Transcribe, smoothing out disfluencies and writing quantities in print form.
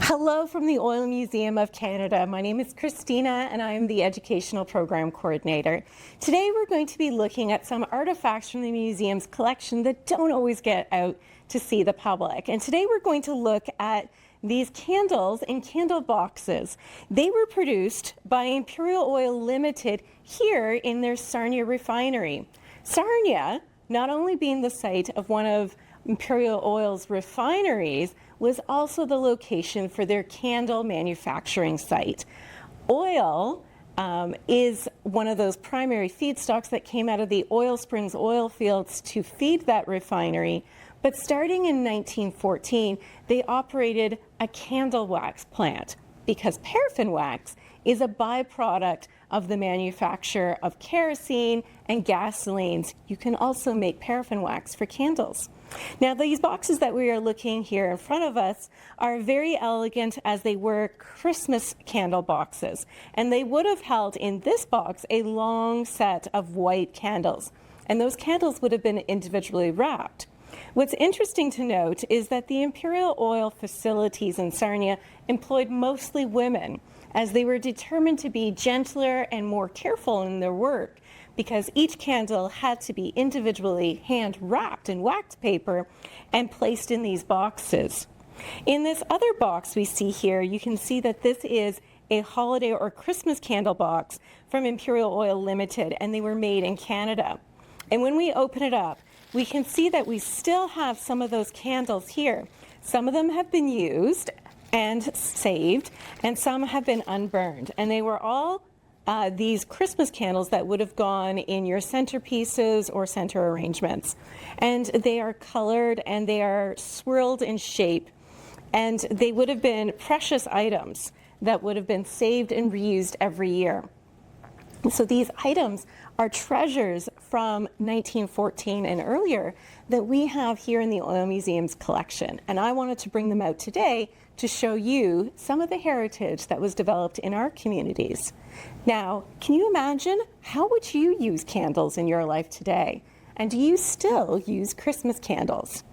Hello from the Oil Museum of Canada. My name is Christina and I am the Educational Program Coordinator. Today we're going to be looking at some artifacts from the museum's collection that don't always get out to see the public. And today we're going to look at these candles in candle boxes. They were produced by Imperial Oil Limited here in their Sarnia refinery. Sarnia, not only being the site of one of Imperial Oil's refineries, was also the location for their candle manufacturing site. Oil is one of those primary feedstocks that came out of the oil springs oil fields to feed that refinery. But starting in 1914, they operated a candle wax plant because paraffin wax is a byproduct of the manufacture of kerosene and gasolines. You can also make paraffin wax for candles. Now, these boxes that we are looking here in front of us are very elegant, as they were Christmas candle boxes. And they would have held in this box a long set of white candles. And those candles would have been individually wrapped. What's interesting to note is that the Imperial Oil facilities in Sarnia employed mostly women, as they were determined to be gentler and more careful in their work, because each candle had to be individually hand wrapped in wax paper and placed in these boxes. In this other box we see here, you can see that this is a holiday or Christmas candle box from Imperial Oil Limited, and they were made in Canada. And when we open it up, we can see that we still have some of those candles here. Some of them have been used and saved, and some have been unburned. And they were all these Christmas candles that would have gone in your centerpieces or center arrangements. And they are colored and they are swirled in shape. And they would have been precious items that would have been saved and reused every year. So these items are treasures from 1914 and earlier that we have here in the Oil Museum's collection. And I wanted to bring them out today to show you some of the heritage that was developed in our communities. Now, can you imagine, how would you use candles in your life today? And do you still use Christmas candles?